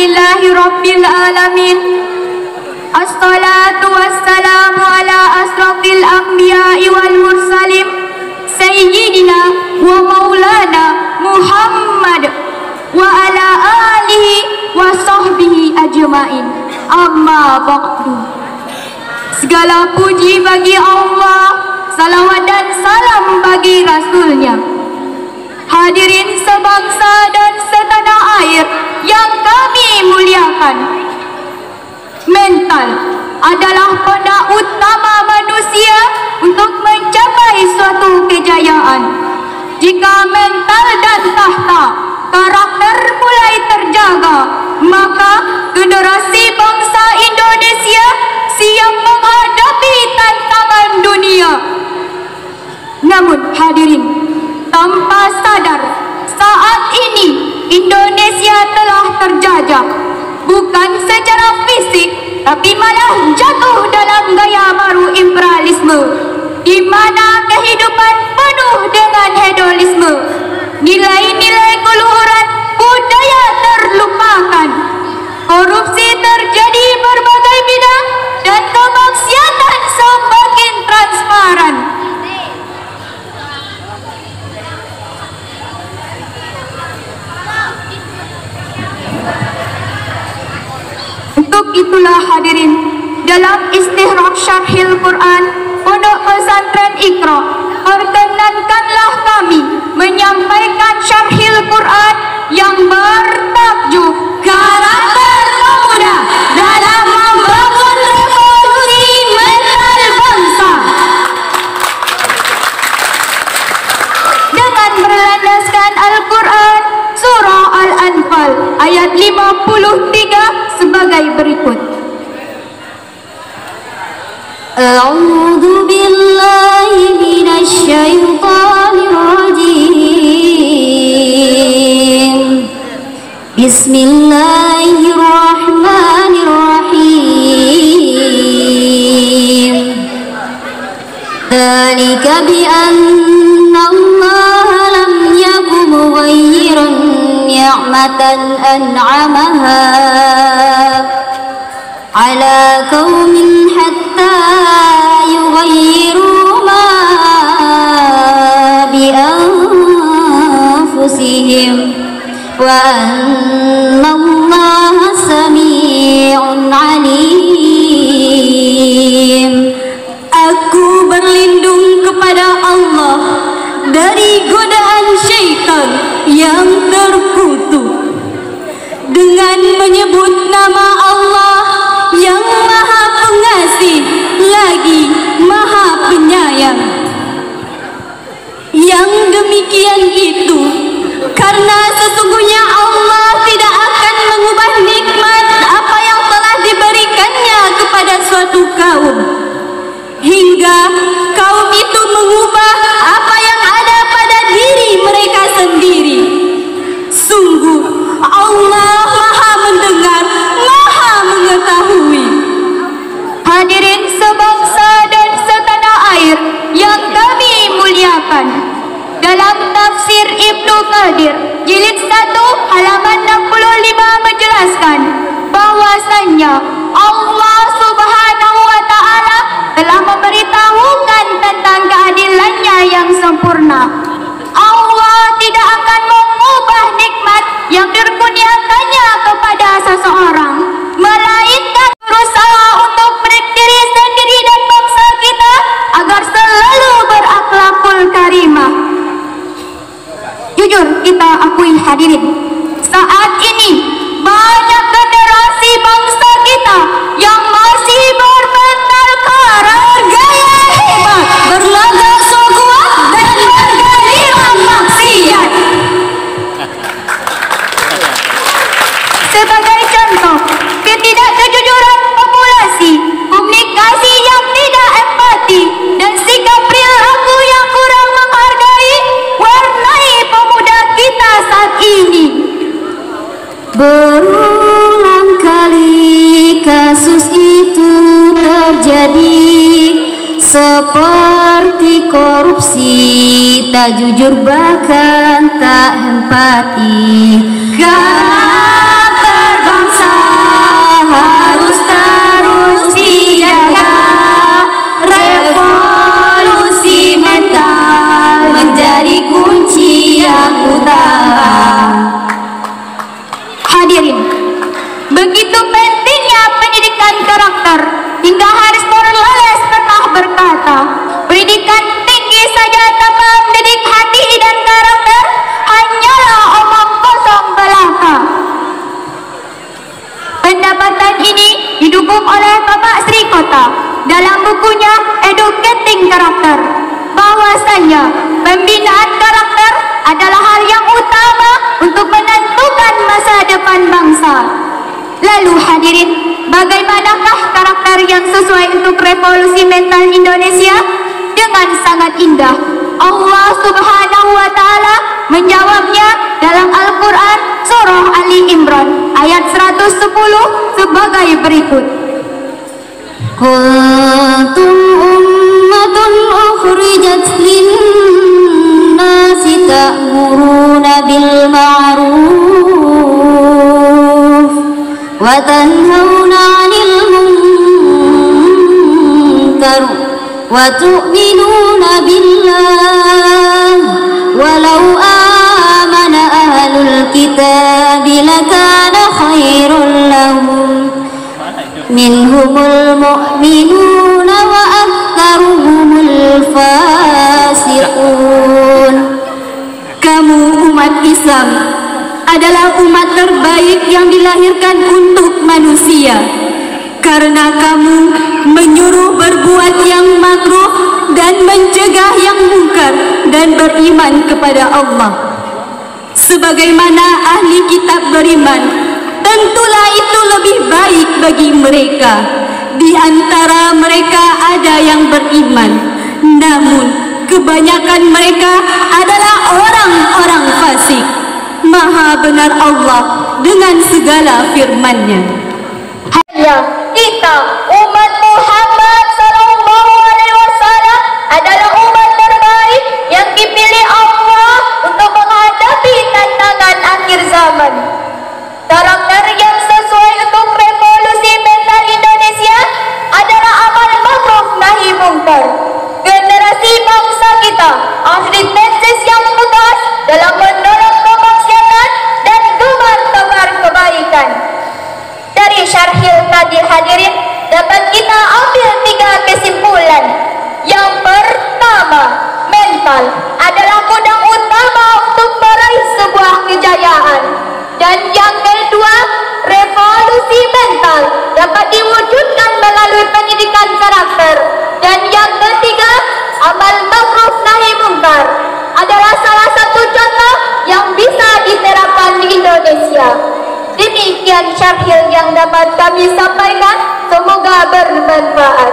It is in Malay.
Alhamdulillahi Rabbil Alamin. Assalatu wassalamu ala asrafil anbiya'i wal mursalin Sayyidina wa maulana Muhammad wa ala alihi wa sahbihi ajma'in. Amma ba'du. Segala puji bagi Allah, salawat dan salam bagi Rasulnya. Hadirin sebangsa dan setanah air yang kami muliakan, mental adalah pedang utama manusia untuk mencapai suatu kejayaan. Jika mental dan tahta karakter mulai terjaga, maka generasi bangsa Indonesia siap menghadapi tantangan dunia. Namun hadirin, tanpa sadar, saat ini Indonesia telah terjajah, bukan secara fisik, tapi malah jatuh dalam gaya baru imperialisme, di mana kehidupan penuh dengan hedonisme. Nilai-nilai keluhuran budaya terlupakan, korupsi terjadi berbagai bidang, dan kemaksiatan semakin transparan. Untuk itulah hadirin, dalam istihraq syarhil Quran Pondok Pesantren Iqra, perkenankanlah kami menyampaikan syarhil Quran yang bertajuk Karakter Pemuda dalam Membangun Revolusi Mental Bangsa, dengan berlandaskan Al-Quran Surah Al-Anfal ayat 53 sebagai berikut. A'udzu billahi minasy syaithanir rajim. Bismillahirrahmanirrahim. Dzalika bi anna Allah lam yakun mughayyiran ni'matan an'amaha ala qaumin hatta yughayyiru ma bi anfusihim wa anna Allaha sami'un alim. Aku berlindung kepada Allah dari godaan syaitan yang terkutuk dengan menyebut nama Allah yang Maha Pengasih lagi Maha Penyayang. Yang demikian itu karena sesungguhnya Allah tidak akan mengubah nikmat apa yang telah diberikannya kepada suatu kaum hingga kaum itu mengubah apa yang ada pada diri mereka sendiri. Sungguh Allah Maha mendengar, Maha mengetahui. Hadirin sebangsa dan setanah air yang kami muliakan, dalam tafsir Ibnu Katsir jilid 1 halaman 65 menjelaskan bahwasannya Allah Subhanahu wa taala telah memberitahukan tentang keadilannya yang sempurna. Allah tidak akan mengubah nikmat yang dikurniakannya kepada seseorang, melainkan berusaha untuk berdiri sendiri dan bangsa kita agar selalu berakhlakul karimah. Jujur kita akui hadirin, saat ini banyak generasi bangsa kita yang masih bermental karat, gaya hebat, berlagak so kuat dan bergairah maksiat. Sebagai contoh, ketidakjujuran populasi, komunikasi yang tidak empati, dan sikap perilaku yang kurang menghargai warnai pemuda kita saat ini. Berulang kali kasus itu terjadi, seperti korupsi, tak jujur bahkan tak empati. Karakter bangsa dalam bukunya Educating Karakter bahwasanya pembinaan karakter adalah hal yang utama untuk menentukan masa depan bangsa. Lalu hadirin, bagaimanakah karakter yang sesuai untuk revolusi mental Indonesia? Dengan sangat indah Allah Subhanahu wa Ta'ala menjawabnya dalam Al-Quran Surah Ali Imran ayat 110 sebagai berikut. Kuntum ummatun ukhrijat lin-nasi ta'muruna bil ma'ruf wa tanhauna 'anil munkar wa tu'minuna billah walau amana ahlul kitabi lakana khairul lahum minhumul mu'minuna wa aktsaruhumul fasiqun. Kamu umat Islam adalah umat terbaik yang dilahirkan untuk manusia, karena kamu menyuruh berbuat yang makruh dan mencegah yang mungkar dan beriman kepada Allah. Sebagaimana ahli kitab beriman, tentulah itu lebih baik bagi mereka. Di antara mereka ada yang beriman, namun kebanyakan mereka adalah orang-orang fasik. Maha benar Allah dengan segala firman-Nya. Hanya kita umat Muhammad sallallahu alaihi wasallam adalah umat terbaik yang dipilih Allah untuk menghadapi tantangan akhir zaman. Karakter yang sesuai untuk revolusi mental Indonesia adalah amal ma'ruf nahi mungkar. Generasi bangsa kita ahli tesis yang tegas dalam mendorong kemaksiatan dan gemar tebar kebaikan. Dari syarhil tadi hadirin dapat kita ambil 3 kesimpulan. Yang pertama, mental adalah gudang utama untuk meraih sebuah kejayaan. Dan yang kedua, revolusi mental dapat diwujudkan melalui pendidikan karakter. Dan yang ketiga, amal ma'ruf nahi mungkar adalah salah satu contoh yang bisa diterapkan di Indonesia. Demikian syarhil yang dapat kami sampaikan, semoga bermanfaat.